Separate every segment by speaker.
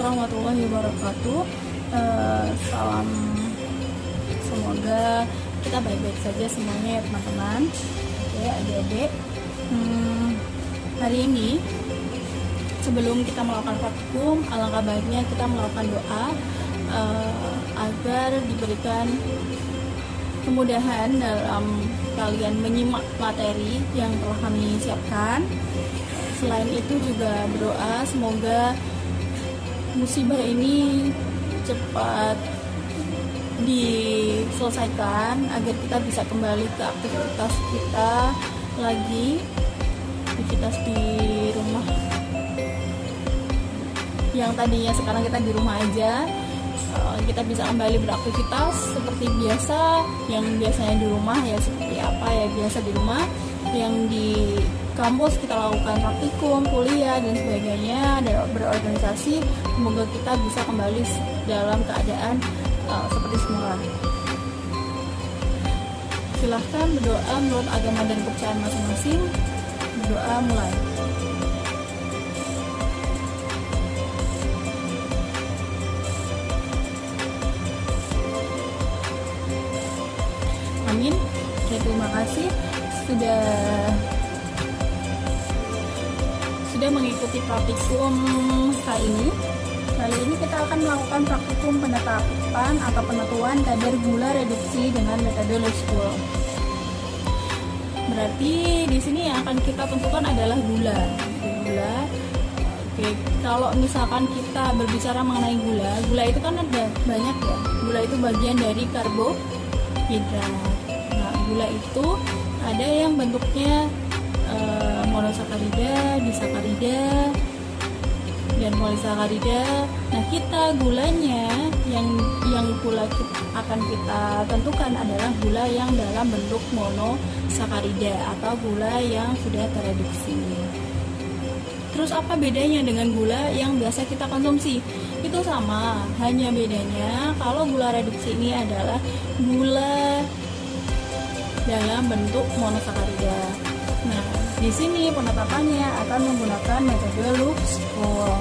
Speaker 1: warahmatullahi wabarakatuh. Salam, semoga kita baik-baik saja semuanya ya teman-teman. Oke adik-adik, hari ini sebelum kita melakukan praktikum, alangkah baiknya kita melakukan doa agar diberikan kemudahan dalam kalian menyimak materi yang telah kami siapkan. Selain itu juga berdoa semoga musibah ini cepat diselesaikan agar kita bisa kembali ke aktivitas kita lagi, aktivitas di rumah yang tadinya sekarang kita di rumah aja, kita bisa kembali beraktivitas seperti biasa. Yang biasanya di rumah ya seperti apa ya biasa di rumah, yang di kampus kita lakukan praktikum, kuliah dan sebagainya, dan berorganisasi. Semoga kita bisa kembali dalam keadaan seperti semula. Silahkan berdoa menurut agama dan kepercayaan masing-masing. Berdoa mulai. Amin. Ya, terima kasih sudah mengikuti praktikum kali ini. Kali ini kita akan melakukan praktikum penetapan atau penentuan kadar gula reduksi dengan metode Low School. Berarti di sini yang akan kita tentukan adalah gula. Oke, kalau misalkan kita berbicara mengenai gula itu kan ada banyak ya. Gula itu bagian dari karbohidrat. Nah, gula itu ada yang bentuknya monosakarida, disakarida, dan polisakarida. Nah, kita gulanya yang gula akan kita tentukan adalah gula yang dalam bentuk monosakarida atau gula yang sudah tereduksi. Terus apa bedanya dengan gula yang biasa kita konsumsi? Itu sama, hanya bedanya kalau gula reduksi ini adalah gula dalam bentuk monosakarida. Nah, di sini penetapannya akan menggunakan metode Low School.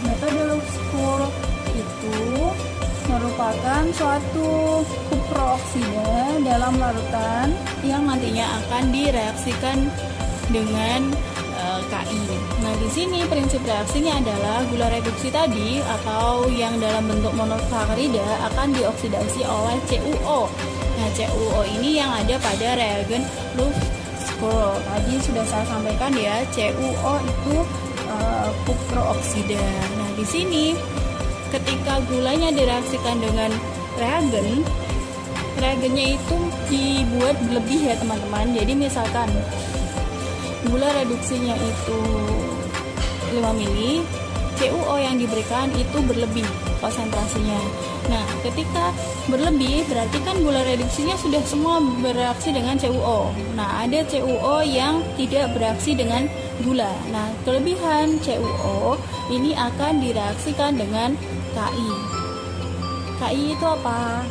Speaker 1: Metode Low School itu merupakan suatu kuprooksida dalam larutan yang nantinya akan direaksikan dengan KI. Nah, di sini prinsip reaksinya adalah gula reduksi tadi atau yang dalam bentuk monosakarida akan dioksidasi oleh CuO. Nah, CuO ini yang ada pada reagen Low School. Tadi sudah saya sampaikan ya, CuO itu kuprooksida. Nah, di sini ketika gulanya direaksikan dengan reagennya itu dibuat lebih ya teman-teman. Jadi misalkan gula reduksinya itu 5 mili, CuO yang diberikan itu berlebih konsentrasinya. Nah, ketika berlebih berarti kan gula reduksinya sudah semua bereaksi dengan CuO. Nah, ada CuO yang tidak bereaksi dengan gula. Nah, kelebihan CuO ini akan direaksikan dengan KI. KI itu apa?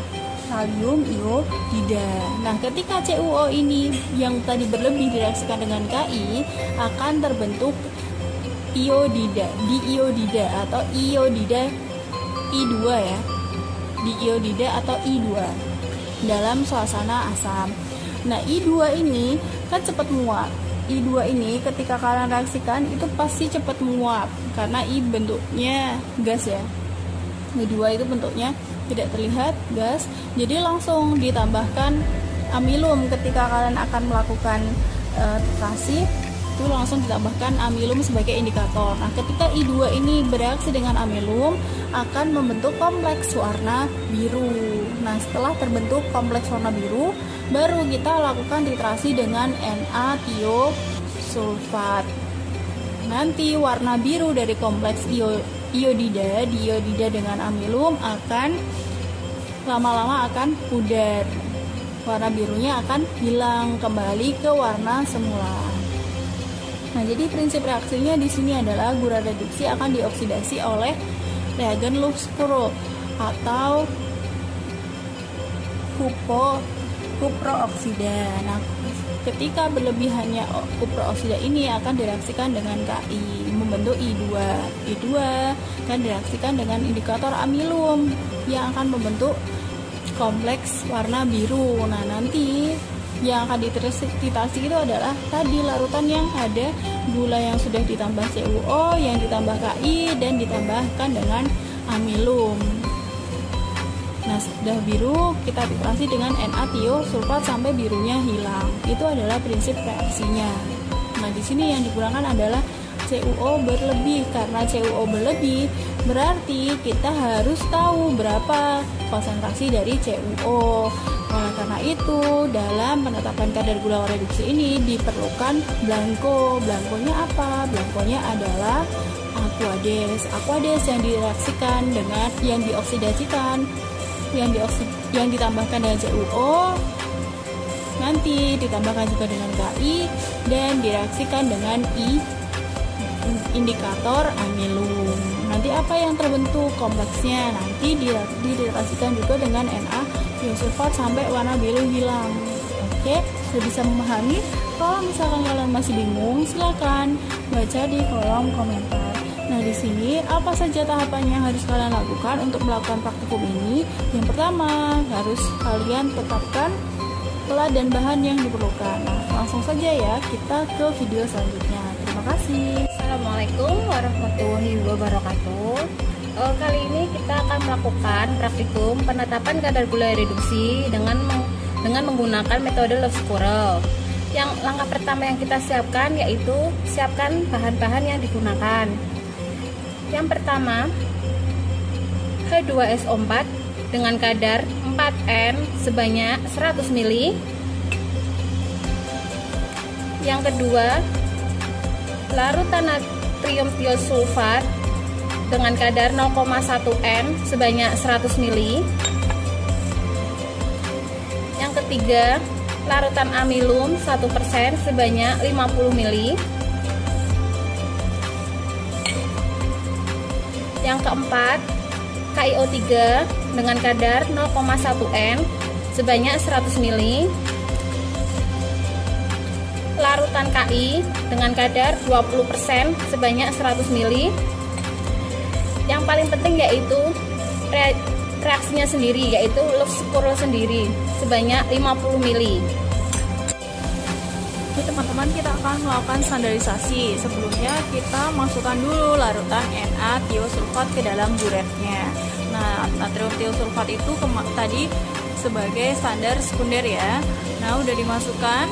Speaker 1: Kalium iodida. Nah, ketika CuO ini yang tadi berlebih direaksikan dengan KI akan terbentuk iodida, diiodida atau iodida I2 ya. Diiodida atau I2 dalam suasana asam. Nah, I2 ini kan cepat menguap. I2 ini ketika kalian reaksikan itu pasti cepat menguap karena I bentuknya gas ya. I2 itu bentuknya tidak terlihat gas, jadi langsung ditambahkan amilum ketika kalian akan melakukan titrasi, itu langsung ditambahkan amilum sebagai indikator. Nah, ketika I2 ini bereaksi dengan amilum akan membentuk kompleks warna biru. Nah, setelah terbentuk kompleks warna biru, baru kita lakukan titrasi dengan Na-tiosulfat. Nanti warna biru dari kompleks diiodida dengan amilum akan lama-lama akan pudar. Warna birunya akan hilang kembali ke warna semula. Nah, jadi prinsip reaksinya di sini adalah gula reduksi akan dioksidasi oleh reagen Low School atau kuprooksida. Nah, ketika berlebihannya kuprooksida ini akan direaksikan dengan KI. membentuk I2. I2 dan direaksikan dengan indikator amilum yang akan membentuk kompleks warna biru. Nah, nanti yang akan dititasi itu adalah tadi larutan yang ada gula yang sudah ditambah CuO, yang ditambah Ki, dan ditambahkan dengan amilum. Nah, sudah biru kita titrasi dengan Na-tiosulfat sampai birunya hilang. Itu adalah prinsip reaksinya. Nah, di sini yang digunakan adalah CuO berlebih. Karena CuO berlebih berarti kita harus tahu berapa konsentrasi dari CuO. Oleh karena itu, dalam penetapan kadar gula reduksi ini diperlukan blanko. Blankonya apa? Blankonya adalah aquades. Aquades yang direaksikan dengan yang dioksidasikan, yang ditambahkan dengan CuO, nanti ditambahkan juga dengan Ki dan direaksikan dengan indikator amilum. Nanti apa yang terbentuk kompleksnya? Nanti direaksikan juga dengan Na-tiosulfat sampai warna biru hilang. Oke, sudah bisa memahami? Kalau misalkan kalian masih bingung, silakan baca di kolom komentar. Nah, di sini apa saja tahapan yang harus kalian lakukan untuk melakukan praktikum ini? Yang pertama, harus kalian tetapkan pelat dan bahan yang diperlukan. Nah, langsung saja ya kita ke video selanjutnya. Terima kasih.
Speaker 2: Assalamualaikum warahmatullahi wabarakatuh. Kali ini kita akan melakukan praktikum penetapan kadar gula reduksi dengan menggunakan metode Love Squirrel. Yang langkah pertama yang kita siapkan yaitu siapkan bahan-bahan yang digunakan. Yang pertama, H2SO4 dengan kadar 4N sebanyak 100 ml. Yang kedua, larutan natrium tiosulfat dengan kadar 0,1N sebanyak 100 ml. Yang ketiga, larutan amilum 1% sebanyak 50 ml. Yang keempat, KiO3 dengan kadar 0,1N sebanyak 100 ml. Larutan Ki dengan kadar 20% sebanyak 100 ml. Yang paling penting yaitu reaksinya sendiri, yaitu Love Squirrel sendiri sebanyak 50 ml.
Speaker 1: Oke teman-teman, kita akan melakukan standarisasi. Sebelumnya kita masukkan dulu larutan Na-tiosulfat ke dalam buretnya. Nah, natrium tiosulfat itu tadi sebagai standar sekunder ya. Nah, udah dimasukkan.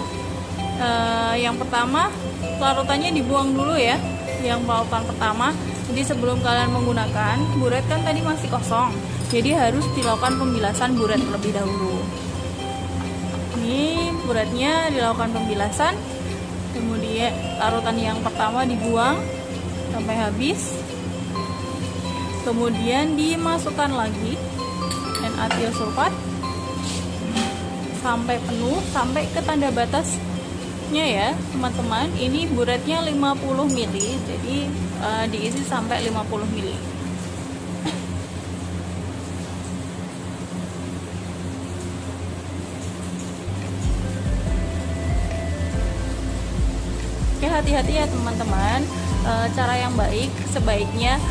Speaker 1: Yang pertama, larutannya dibuang dulu ya. Yang larutan pertama. Jadi sebelum kalian menggunakan buret kan tadi masih kosong. Jadi harus dilakukan pembilasan buret terlebih dahulu. Ini buretnya dilakukan pembilasan, kemudian larutan yang pertama dibuang sampai habis, kemudian dimasukkan lagi Na-tiosulfat sampai penuh, sampai ke tanda batasnya ya teman-teman. Ini buretnya 50 ml, jadi diisi sampai 50 ml. Hati-hati ya teman-teman, cara yang baik sebaiknya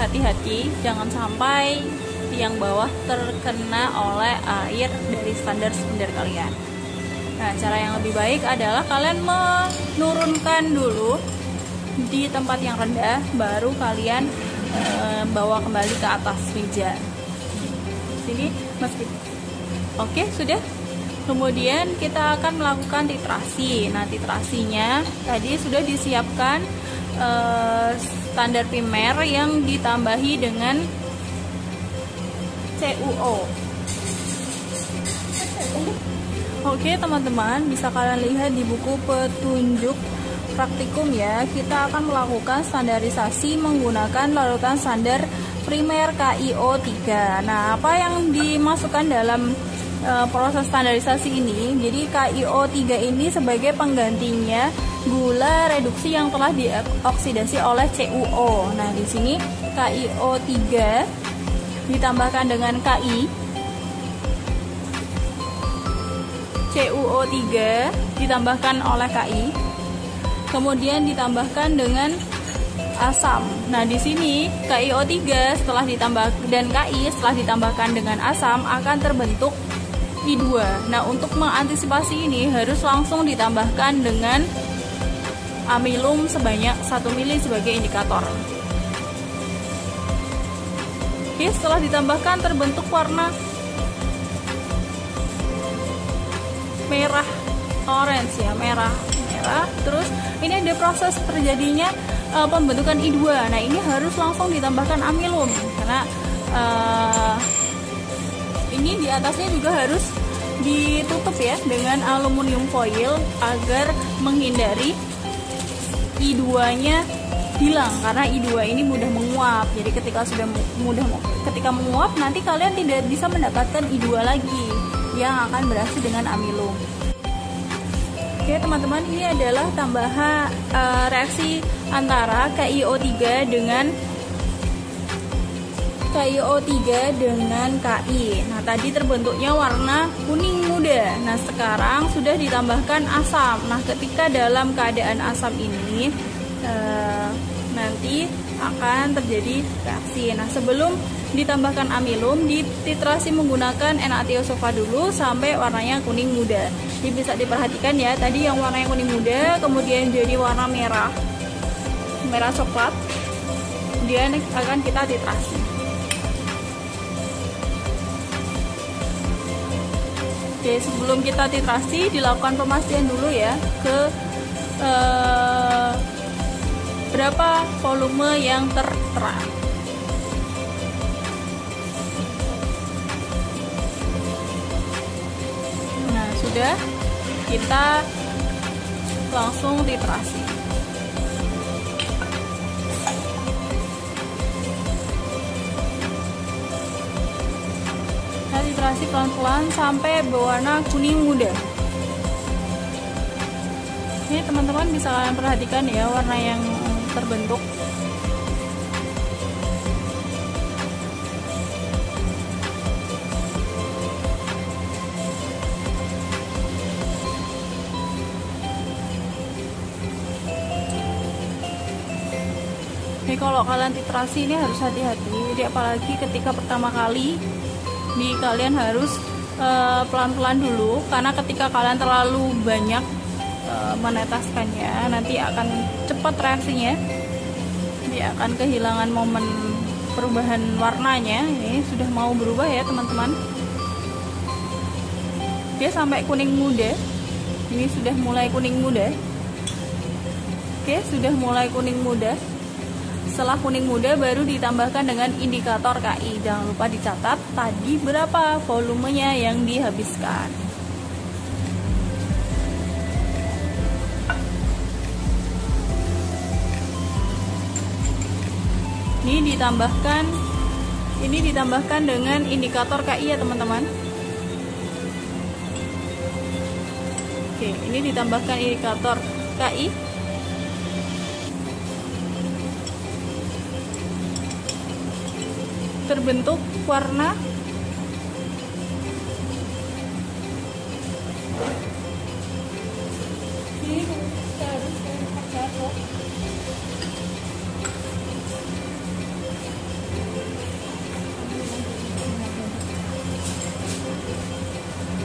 Speaker 1: hati-hati, jangan sampai yang bawah terkena oleh air dari standar sekunder kalian. Nah, cara yang lebih baik adalah kalian menurunkan dulu di tempat yang rendah, baru kalian bawa kembali ke atas meja. Sini, oke, sudah. Kemudian kita akan melakukan titrasi. Nah, titrasinya tadi sudah disiapkan standar primer yang ditambahi dengan CuO. Oke teman-teman, bisa kalian lihat di buku petunjuk praktikum ya. Kita akan melakukan standarisasi menggunakan larutan standar primer KiO3. Nah, apa yang dimasukkan dalam proses standarisasi ini? Jadi KiO3 ini sebagai penggantinya gula reduksi yang telah dioksidasi oleh CuO. Nah, di sini KiO3 ditambahkan dengan Ki, CuO3 ditambahkan oleh Ki, kemudian ditambahkan dengan asam. Nah, di sini KiO3 setelah ditambah dan Ki setelah ditambahkan dengan asam akan terbentuk I2. Nah, untuk mengantisipasi ini harus langsung ditambahkan dengan amilum sebanyak 1 mili sebagai indikator. Oke, setelah ditambahkan terbentuk warna merah orange ya, merah. Terus ini ada proses terjadinya pembentukan I2. Nah, ini harus langsung ditambahkan amilum karena ini di atasnya juga harus ditutup ya dengan aluminium foil agar menghindari I2-nya hilang, karena I2 ini mudah menguap. Jadi ketika menguap nanti kalian tidak bisa mendapatkan I2 lagi yang akan bereaksi dengan amilum. Oke teman-teman, ini adalah tambahan reaksi antara KiO3 dengan Ki. Nah, tadi terbentuknya warna kuning muda. Nah, sekarang sudah ditambahkan asam. Nah, ketika dalam keadaan asam ini nanti akan terjadi reaksi. Nah, sebelum ditambahkan amilum, dititrasi menggunakan NaCO dulu sampai warnanya kuning muda. Jadi bisa diperhatikan ya, tadi yang warnanya kuning muda kemudian jadi warna merah coklat, kemudian akan kita titrasi. Oke, sebelum kita titrasi dilakukan pemastian dulu ya ke berapa volume yang tertera. Nah, sudah, kita langsung titrasi. Nah, titrasi pelan-pelan sampai berwarna kuning muda. Ini teman-teman bisa kalian perhatikan ya warna yang terbentuk. Jadi kalau kalian titrasi ini harus hati-hati. Jadi apalagi ketika pertama kali, kalian harus pelan-pelan dulu, karena ketika kalian terlalu banyak menetaskannya nanti akan cepat reaksinya, dia akan kehilangan momen perubahan warnanya. Ini sudah mau berubah ya teman-teman, dia sampai kuning muda. Ini sudah mulai kuning muda. Oke, sudah mulai kuning muda. Setelah kuning muda baru ditambahkan dengan indikator Ki. Jangan lupa dicatat tadi berapa volumenya yang dihabiskan. Ini ditambahkan dengan indikator Ki ya teman-teman. Oke, ini ditambahkan indikator Ki. Terbentuk warna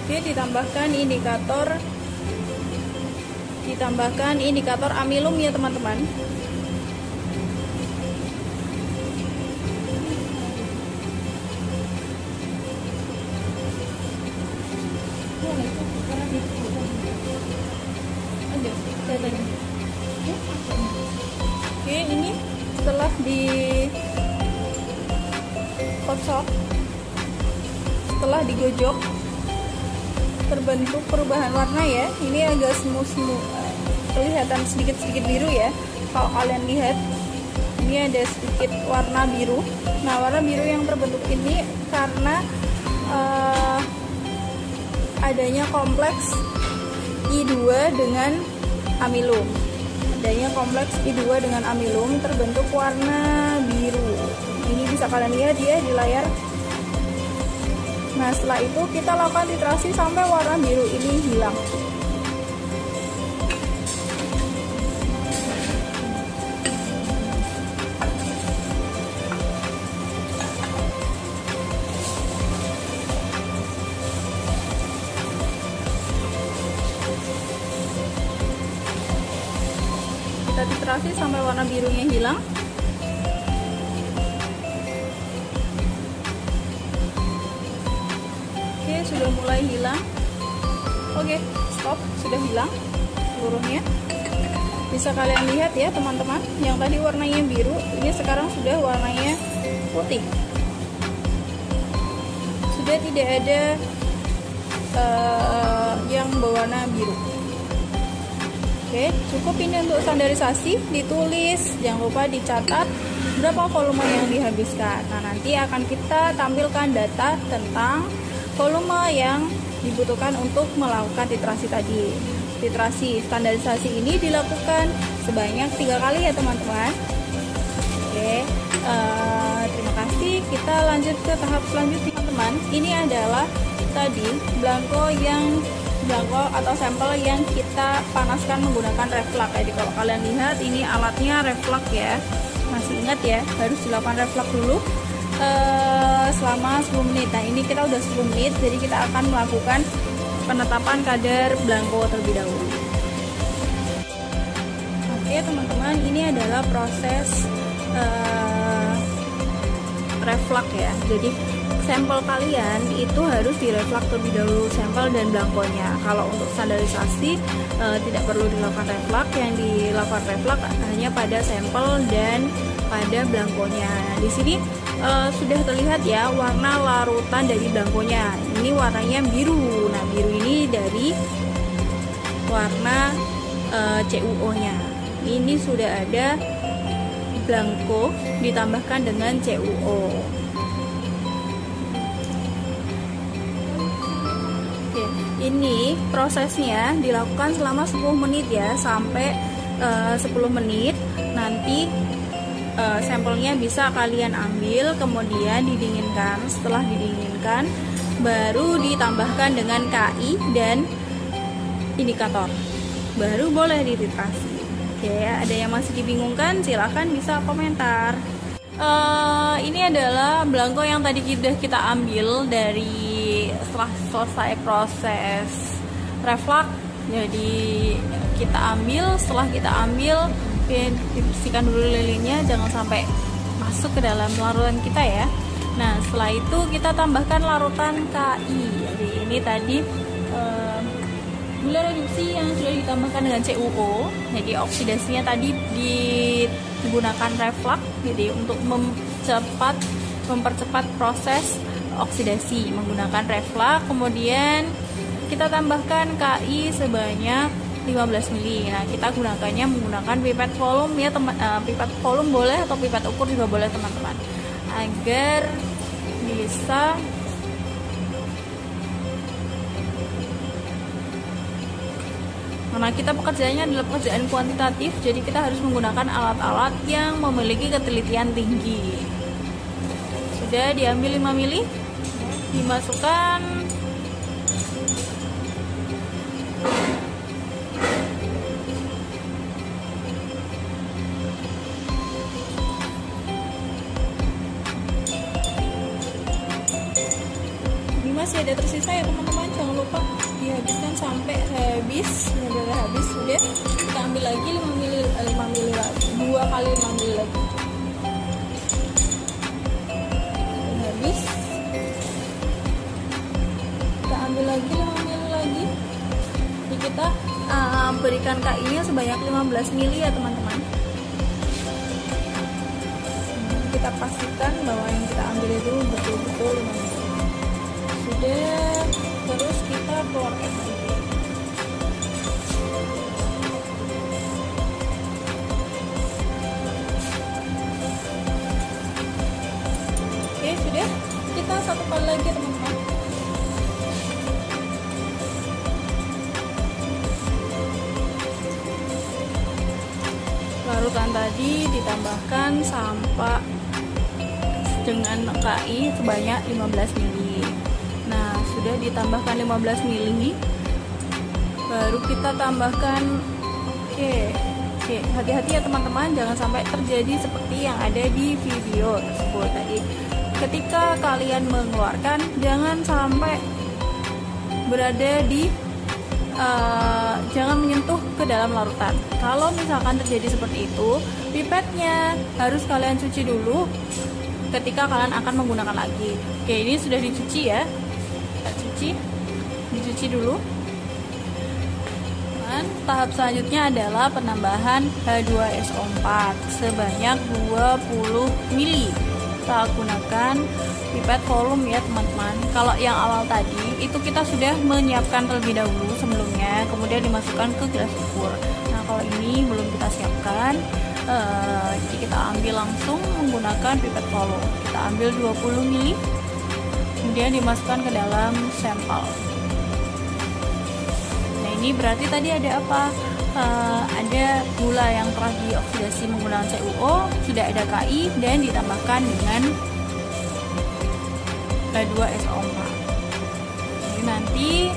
Speaker 1: Oke, ditambahkan indikator amilum ya teman-teman. Oke, ini setelah dikocok, setelah digojok, terbentuk perubahan warna ya. Ini agak semu-semu, kelihatan sedikit-sedikit biru ya. Kalau kalian lihat, ini ada sedikit warna biru. Nah, warna biru yang terbentuk ini karena adanya kompleks I2 dengan amilum. Adanya kompleks I2 dengan amilum terbentuk warna biru. Ini bisa kalian lihat ya di layar. Nah, setelah itu kita lakukan titrasi sampai warna biru ini hilang. konsentrasi sampai warna birunya hilang. Oke, sudah mulai hilang. Oke, stop, sudah hilang seluruhnya. Bisa kalian lihat ya teman-teman, yang tadi warnanya biru, ini sekarang sudah warnanya putih. Sudah tidak ada yang berwarna biru. Oke, cukup ini untuk standarisasi. Ditulis, jangan lupa dicatat berapa volume yang dihabiskan. Nah, nanti akan kita tampilkan data tentang volume yang dibutuhkan untuk melakukan titrasi tadi. Titrasi standarisasi ini dilakukan sebanyak 3 kali ya teman-teman. Oke, terima kasih. Kita lanjut ke tahap selanjutnya teman-teman. Ini adalah tadi blanko atau sampel yang kita panaskan menggunakan reflux. Jadi kalau kalian lihat ini alatnya reflux ya. Masih ingat ya, harus dilakukan reflux dulu selama 10 menit. Nah, ini kita udah 10 menit, jadi kita akan melakukan penetapan kadar blanko terlebih dahulu. Oke teman-teman, ini adalah proses reflux ya. Jadi sampel kalian itu harus direflux terlebih dahulu, sampel dan blankonya. Kalau untuk standarisasi tidak perlu dilakukan reflux, yang dilakukan reflux hanya pada sampel dan pada blankonya. Nah, di sini sudah terlihat ya warna larutan dari blankonya. Ini warnanya biru. Nah, biru ini dari warna CuO-nya. Ini sudah ada blanko ditambahkan dengan CuO. Oke, ini prosesnya dilakukan selama 10 menit ya, sampai 10 menit. Nanti sampelnya bisa kalian ambil, kemudian didinginkan. Setelah didinginkan, baru ditambahkan dengan KI dan indikator, baru boleh dititrasi. Oke, ada yang masih dibingungkan, silahkan bisa komentar. Ini adalah blanko yang tadi kita ambil dari setelah selesai proses reflux. Jadi kita ambil, setelah kita ambil, dibersihkan dulu lilinnya, jangan sampai masuk ke dalam larutan kita ya. Nah, setelah itu kita tambahkan larutan KI. Jadi ini tadi gula reduksi yang sudah ditambahkan dengan CuO. Jadi oksidasinya tadi digunakan reflux, jadi untuk mempercepat proses oksidasi menggunakan reflux. Kemudian kita tambahkan KI sebanyak 15 ml. Nah, kita gunakannya menggunakan pipet volume ya teman. Pipet volume boleh atau pipet ukur juga boleh teman-teman, agar bisa karena kita pekerjaannya adalah pekerjaan kuantitatif, jadi kita harus menggunakan alat-alat yang memiliki ketelitian tinggi. Sudah diambil 5 ml, dimasukkan. Ini masih ada tersisa ya teman-teman, jangan lupa dihabiskan sampai habis. Udah habis, sudah kita ambil lagi 5 ml lagi, 2 kali 5 ml lagi. Habis, kita ambil lagi 5 ml lagi. Jadi kita berikan KI nya sebanyak 15 ml ya teman-teman. Kita pastikan bahwa yang kita ambil itu betul-betul 5 ml. Sudah, terus kita keluarkan lagi. Oke, sudah, kita satu kali lagi teman-teman. Larutan tadi ditambahkan sampai dengan KI sebanyak 15 ml. Nah, sudah ditambahkan 15 ml, baru kita tambahkan. Oke, hati-hati ya teman-teman, jangan sampai terjadi seperti yang ada di video tersebut tadi. Ketika kalian mengeluarkan, jangan sampai berada di jangan menyentuh ke ke dalam larutan. Kalau misalkan terjadi seperti itu, pipetnya harus kalian cuci dulu ketika kalian akan menggunakan lagi. Oke, ini sudah dicuci ya. Kita dicuci dulu. Dan tahap selanjutnya adalah penambahan H2SO4 sebanyak 20 ml. Kita gunakan pipet volume ya teman-teman. Kalau yang awal tadi itu kita sudah menyiapkan terlebih dahulu sebelumnya, kemudian dimasukkan ke gelas ukur. Nah kalau ini belum kita siapkan, jadi kita ambil langsung menggunakan pipet volume. Kita ambil 20 ml, kemudian dimasukkan ke dalam sampel. Nah ini berarti tadi ada apa? Ada gula yang telah dioksidasi menggunakan CuO, sudah ada Ki, dan ditambahkan dengan H2SO4. Jadi nanti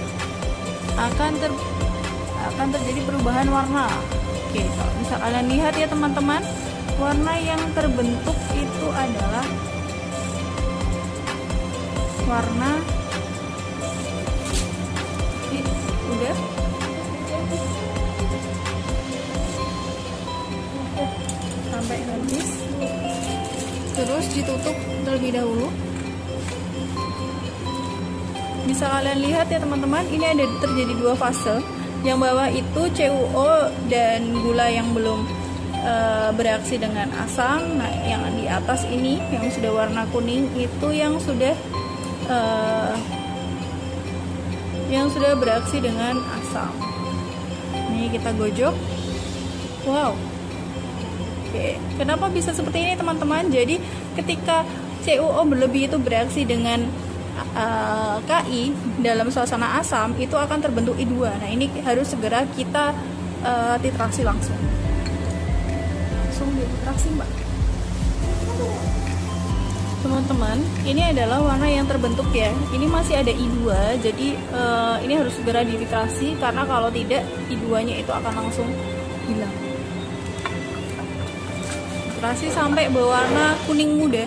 Speaker 1: akan terjadi perubahan warna. Oke, kalau bisa kalian lihat ya teman-teman, warna yang terbentuk itu adalah warna udah sampai habis, terus ditutup terlebih dahulu. Bisa kalian lihat ya teman-teman, ini ada terjadi dua fase. Yang bawah itu CuO dan gula yang belum bereaksi dengan asam. Nah yang di atas ini yang sudah warna kuning itu yang sudah bereaksi dengan asam. Ini kita gojok. Wow. Oke, kenapa bisa seperti ini teman-teman? Jadi ketika CuO berlebih itu bereaksi dengan Ki dalam suasana asam, itu akan terbentuk I2. Nah ini harus segera kita titrasi langsung dititrasi mbak. Teman-teman, ini adalah warna yang terbentuk ya. Ini masih ada I2, jadi ini harus segera dititrasi, karena kalau tidak I2-nya itu akan langsung hilang. Titrasi sampai berwarna kuning muda.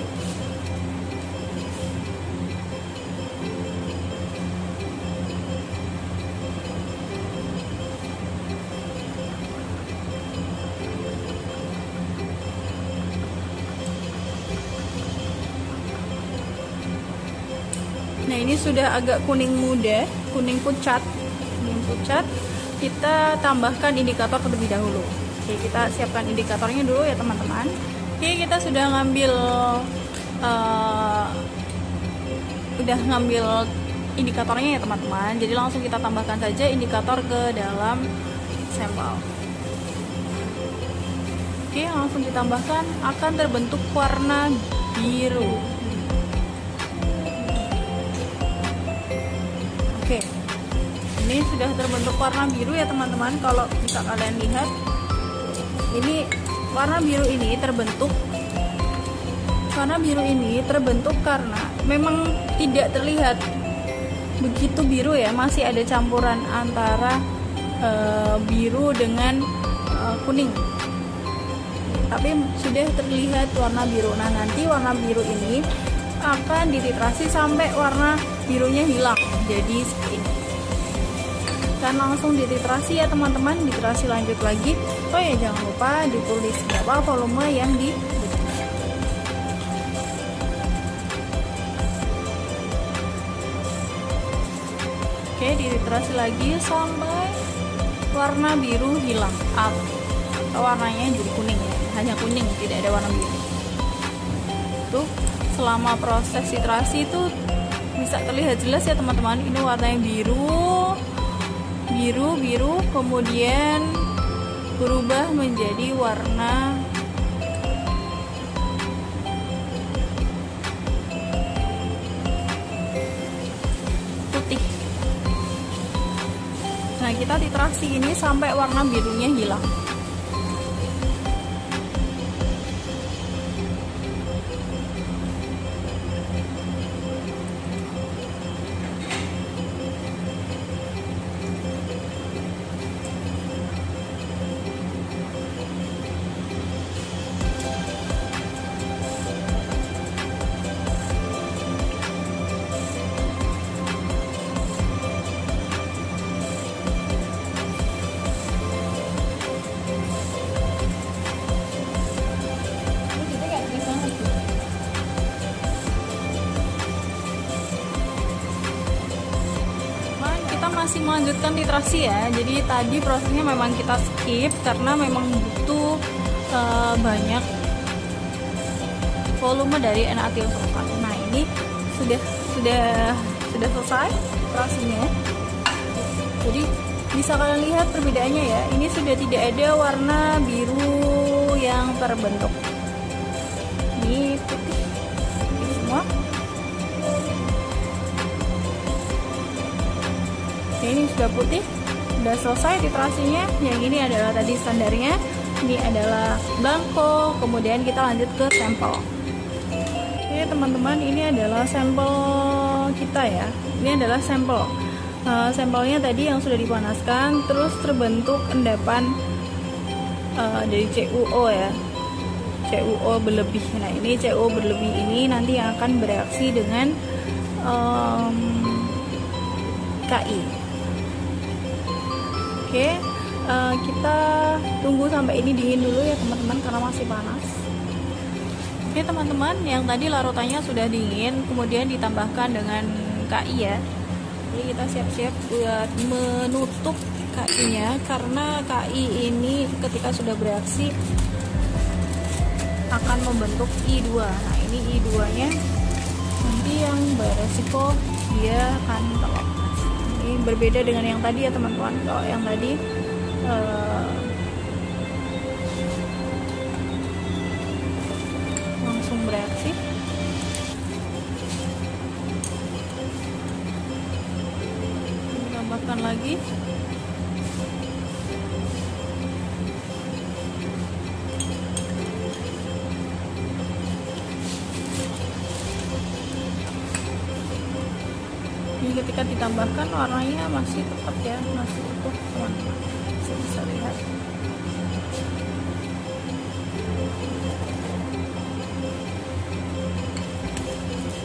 Speaker 1: Nah ini sudah agak kuning muda, kuning pucat. Kita tambahkan indikator terlebih dahulu. Oke, kita siapkan indikatornya dulu ya teman-teman. Oke, kita sudah ngambil indikatornya ya teman-teman. Jadi langsung kita tambahkan saja indikator ke dalam sampel. Oke, langsung ditambahkan, akan terbentuk warna biru. Oke, ini sudah terbentuk warna biru ya teman-teman. Kalau bisa kalian lihat, ini warna biru ini terbentuk. Warna biru ini terbentuk karena memang tidak terlihat begitu biru ya, masih ada campuran antara biru dengan kuning. Tapi sudah terlihat warna biru. Nah nanti warna biru ini akan dititrasi sampai warna birunya hilang. Jadi seperti ini. Dan langsung dititrasi ya teman-teman, dititrasi lanjut lagi. Oh ya jangan lupa ditulis berapa volume yang dibutuhkan. Oke, dititrasi lagi sampai warna biru hilang, atau warnanya jadi kuning ya, hanya kuning, tidak ada warna biru. Tuh, selama proses titrasi itu bisa terlihat jelas ya teman-teman, ini warnanya biru, kemudian berubah menjadi warna putih. Nah kita titrasi ini sampai warna birunya hilang. melanjutkan titrasi ya. Jadi tadi prosesnya memang kita skip karena memang butuh banyak volume dari N-atil sulfat. Nah, ini sudah selesai titrasinya. Jadi bisa kalian lihat perbedaannya ya. Ini sudah tidak ada warna biru yang terbentuk. Ini putih semua. Ini sudah putih, sudah selesai titrasinya. Yang ini adalah tadi standarnya, ini adalah blanco. Kemudian kita lanjut ke sampel. Oke teman-teman, ini adalah sampel kita ya. Ini adalah sampel. Sampelnya tadi yang sudah dipanaskan, terus terbentuk endapan dari CuO ya. CuO berlebih. Nah, ini CuO berlebih ini nanti yang akan bereaksi dengan KI. Oke, kita tunggu sampai ini dingin dulu ya teman-teman, karena masih panas. Oke teman-teman, yang tadi larutannya sudah dingin, kemudian ditambahkan dengan KI ya. Jadi kita siap-siap buat menutup KI-nya, karena KI ini ketika sudah bereaksi akan membentuk I2. Nah, ini I2-nya nanti yang beresiko dia akan terlepas. Ini berbeda dengan yang tadi ya teman-teman. Kalau yang tadi langsung bereaksi. Tambahkan lagi. Ini ketika ditambahkan warnanya masih tetap ya, masih utuh teman-teman. Bisa lihat.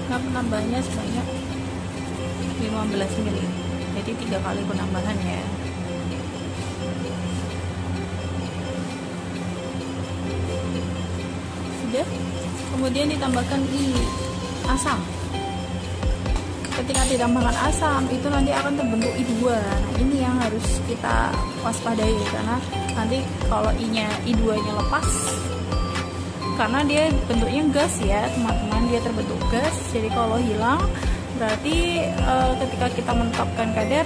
Speaker 1: Nah, penambahannya sebanyak 15 ml. Jadi 3 kali penambahan ya. Sudah. Kemudian ditambahkan asam. Ketika ditambahkan asam itu nanti akan terbentuk I2. Nah, ini yang harus kita waspadai karena nanti kalau I2-nya lepas, karena dia bentuknya gas ya teman-teman, dia terbentuk gas. Jadi kalau hilang berarti ketika kita menetapkan kadar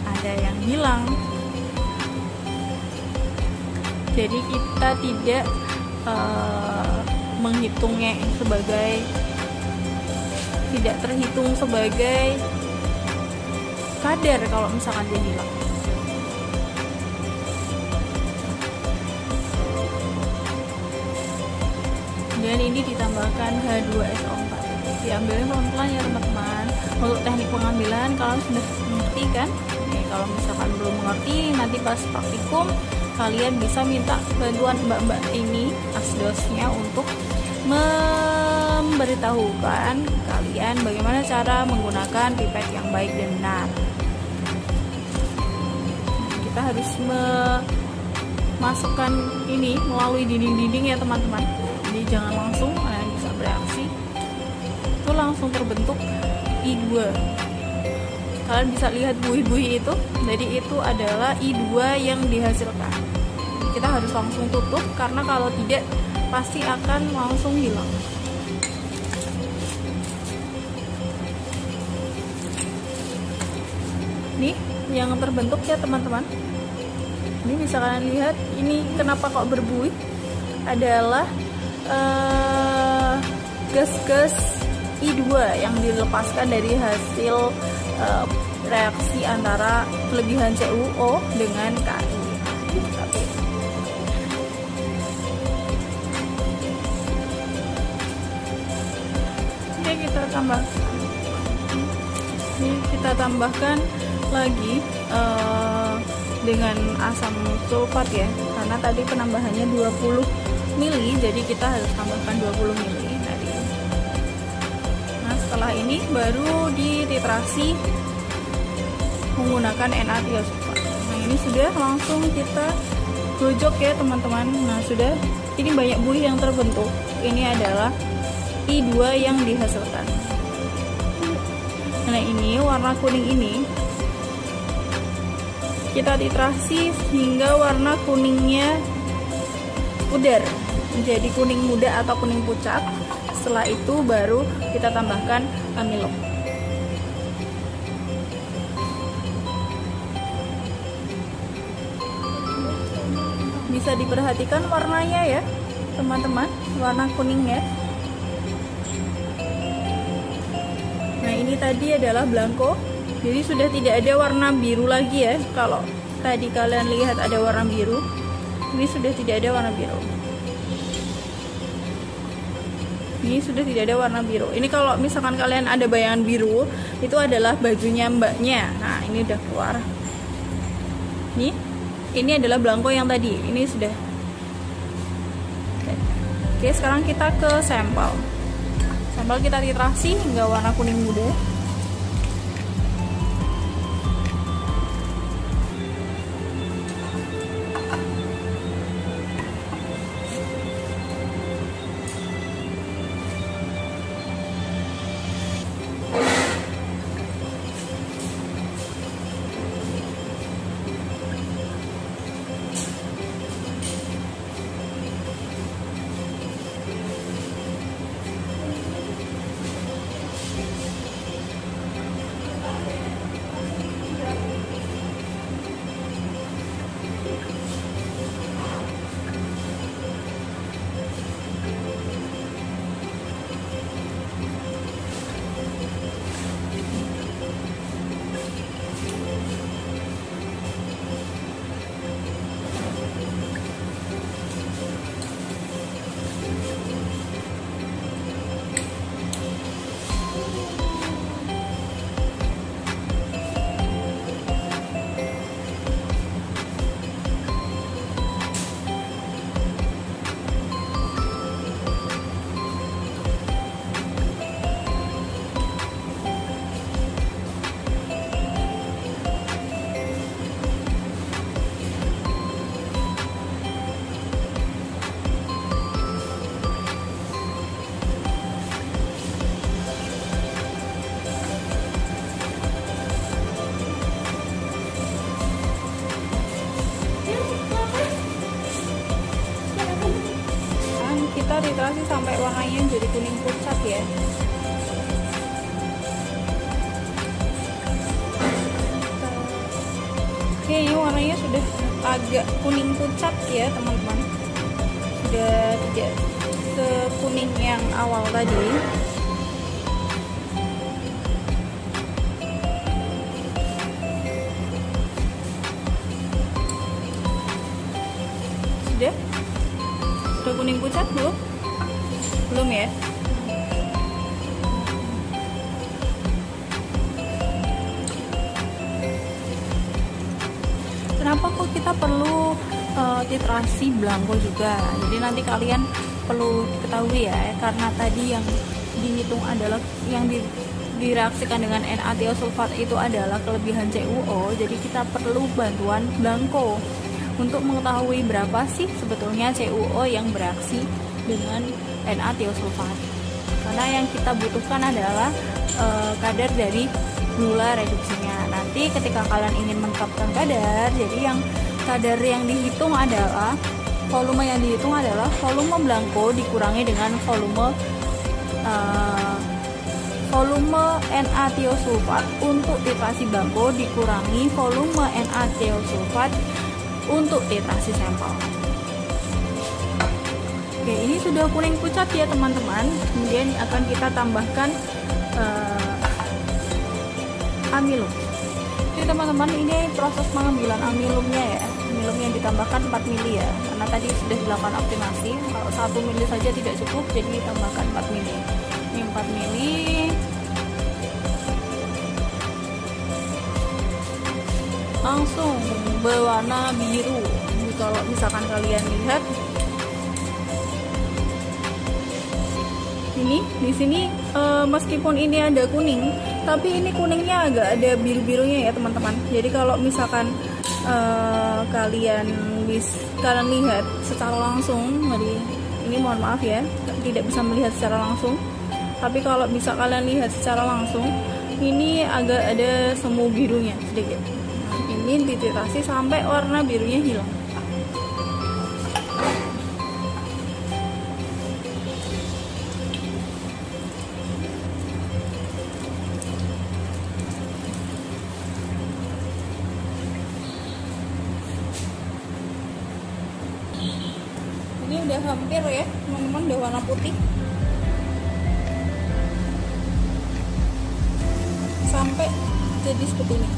Speaker 1: ada yang hilang. Jadi kita tidak menghitungnya sebagai, tidak terhitung sebagai kadar kalau misalkan dia hilang. Dan ini ditambahkan H2SO4. Diambilnya pelan-pelan ya teman-teman. Untuk teknik pengambilan kalian sudah mengerti kan? Kalau misalkan belum mengerti, nanti pas praktikum kalian bisa minta bantuan mbak-mbak ini asdosnya untuk memberitahukan kalian bagaimana cara menggunakan pipet yang baik dan benar. Kita harus memasukkan ini melalui dinding-dinding ya teman-teman. Jadi jangan langsung bisa bereaksi itu langsung terbentuk I2. Kalian bisa lihat buih-buih itu, jadi itu adalah I2 yang dihasilkan. Kita harus langsung tutup karena kalau tidak pasti akan langsung hilang. Nih yang terbentuk ya teman-teman. Ini bisa kalian lihat, ini kenapa kok berbuih, adalah gas-gas I2 yang dilepaskan dari hasil reaksi antara kelebihan CuO dengan KI. Kita tambahkan lagi dengan asam sulfat ya, karena tadi penambahannya 20 mili, jadi kita harus tambahkan 20 mili tadi. Nah setelah ini baru dititrasi menggunakan Na-tiosulfat. Nah ini sudah langsung kita gojok ya teman-teman. Nah sudah, ini banyak buih yang terbentuk. Ini adalah I2 yang dihasilkan. Nah ini warna kuning ini kita titrasi hingga warna kuningnya pudar menjadi kuning muda atau kuning pucat. Setelah itu baru kita tambahkan amilop. Bisa diperhatikan warnanya ya teman-teman, warna kuningnya. Nah, ini tadi adalah blanko, jadi sudah tidak ada warna biru lagi ya. Kalau tadi kalian lihat ada warna biru, ini sudah tidak ada warna biru. Ini sudah tidak ada warna biru. Ini kalau misalkan kalian ada bayangan biru, itu adalah bajunya mbaknya. Nah, ini udah keluar. Ini adalah blanko yang tadi. Ini sudah. Oke, sekarang kita ke sampel. Sampel kita titrasi hingga warna kuning muda. Kita titrasi sampai warnanya jadi kuning pucat ya. Oke, ini warnanya sudah agak kuning pucat ya teman-teman. Sudah tidak sekuning yang awal tadi. Sudah kuning pucat belum? Belum ya? Kenapa kok kita perlu titrasi blanko juga? Jadi nanti kalian perlu ketahui ya, karena tadi yang dihitung adalah yang direaksikan dengan NaTiosulfat itu adalah kelebihan CuO. Jadi kita perlu bantuan blanko untuk mengetahui berapa sih sebetulnya CuO yang bereaksi dengan NaTiosulfat. Karena yang kita butuhkan adalah kadar dari gula reduksinya. Nanti ketika kalian ingin menetapkan kadar, jadi yang kadar yang dihitung adalah volume yang dihitung adalah volume blanko dikurangi dengan volume NaTiosulfat untuk titrasi blanko dikurangi volume NaTiosulfat untuk titrasi sampel. Oke, ini sudah kuning pucat ya teman-teman. Kemudian akan kita tambahkan amilum. Jadi teman-teman, ini proses pengambilan amilumnya ya. Amilum yang ditambahkan 4 mili ya. Karena tadi sudah dilakukan optimasi. Kalau 1 mili saja tidak cukup, jadi ditambahkan 4 mili. Ini 4 mili. Langsung berwarna biru. Jadi kalau misalkan kalian lihat ini di sini meskipun ini ada kuning, tapi ini kuningnya agak ada biru-birunya ya teman-teman. Jadi kalau misalkan kalian lihat secara langsung, ini mohon maaf ya, tidak bisa melihat secara langsung. Tapi kalau bisa kalian lihat secara langsung, ini agak ada semu birunya sedikit. Ini ini dititrasi sampai warna birunya hilang. Ini udah hampir ya teman-teman, udah warna putih sampai jadi seperti ini.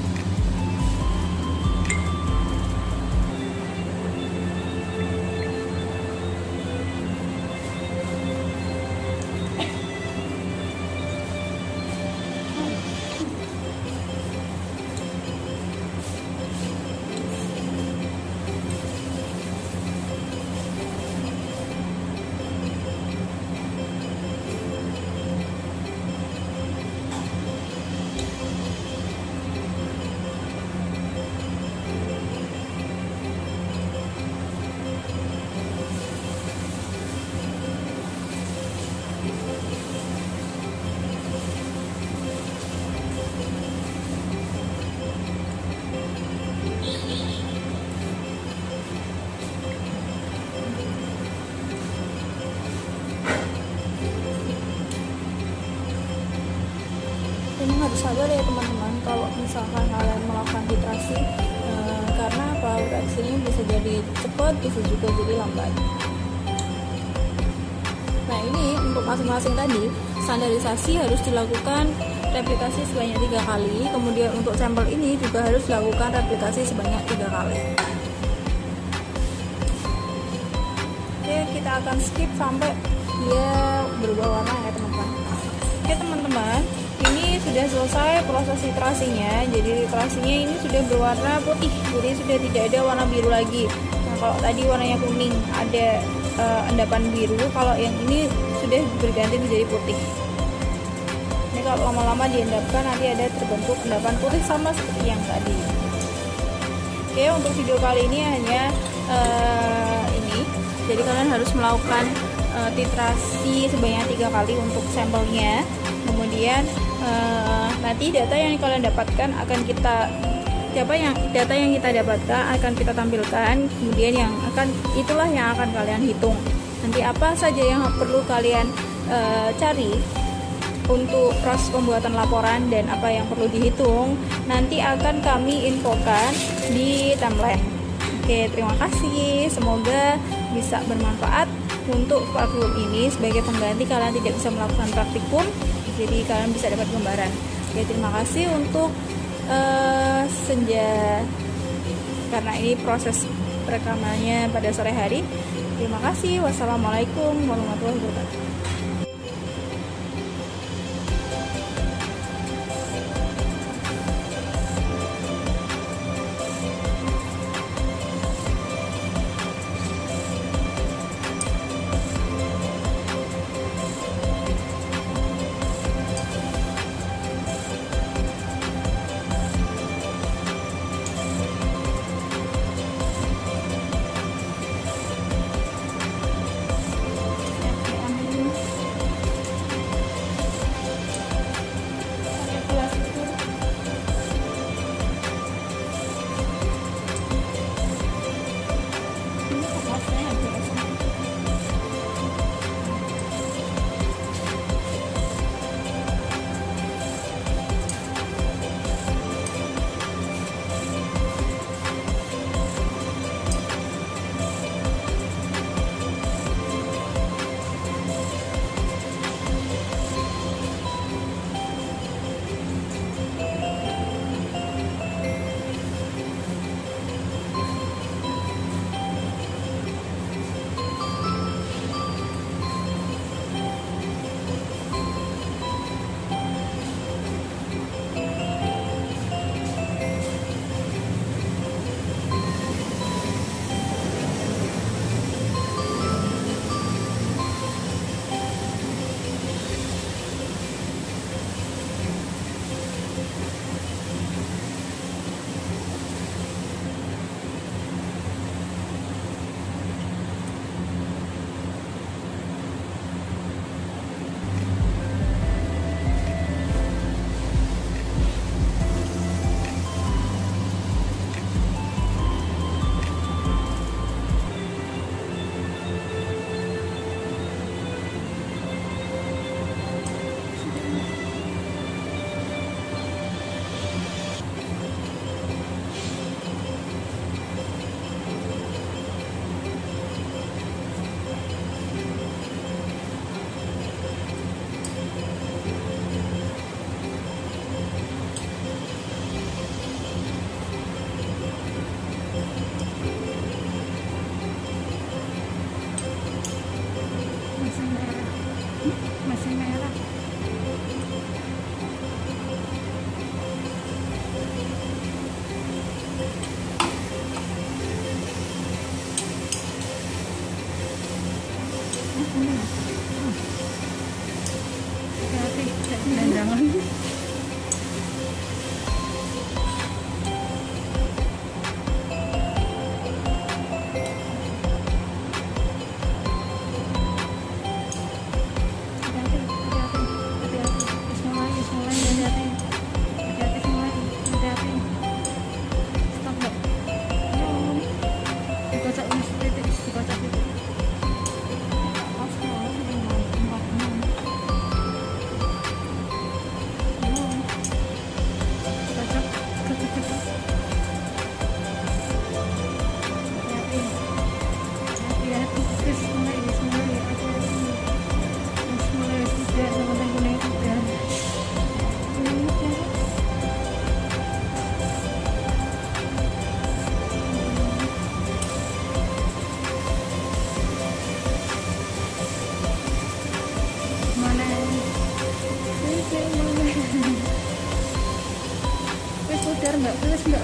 Speaker 1: Ini harus sabar ya teman-teman kalau misalkan kalian melakukan titrasi, karena apa, reaksinya bisa jadi cepat, bisa juga jadi lambat. Nah ini untuk masing-masing tadi standarisasi harus dilakukan replikasi sebanyak 3 kali, kemudian untuk sampel ini juga harus dilakukan replikasi sebanyak 3 kali. Oke, kita akan skip sampai dia berubah warna ya teman-teman. Oke teman-teman, ini sudah selesai proses titrasinya. Jadi titrasinya ini sudah berwarna putih, jadi sudah tidak ada warna biru lagi. Nah kalau tadi warnanya kuning ada endapan biru, kalau yang ini sudah berganti menjadi putih. Ini kalau lama-lama diendapkan nanti ada terbentuk endapan putih sama seperti yang tadi. Oke, untuk video kali ini hanya ini. Jadi kalian harus melakukan titrasi sebanyak 3 kali untuk sampelnya. Kemudian nanti data yang kalian dapatkan akan kita data yang kita dapatkan akan kita tampilkan. Kemudian itulah yang akan kalian hitung. Nanti apa saja yang perlu kalian cari untuk proses pembuatan laporan dan apa yang perlu dihitung nanti akan kami infokan di timeline. Oke, terima kasih. Semoga bisa bermanfaat untuk praktikum ini sebagai pengganti kalian tidak bisa melakukan praktikum. Jadi kalian bisa dapat gambaran. Oke, terima kasih untuk senja, karena ini proses rekamannya pada sore hari. Terima kasih. Wassalamualaikum warahmatullahi wabarakatuh.
Speaker 2: merah. Hati-hati, jangan.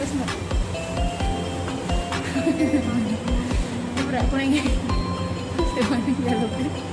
Speaker 2: Wis enggak. Berak kuning. Terus di mana ya lebih.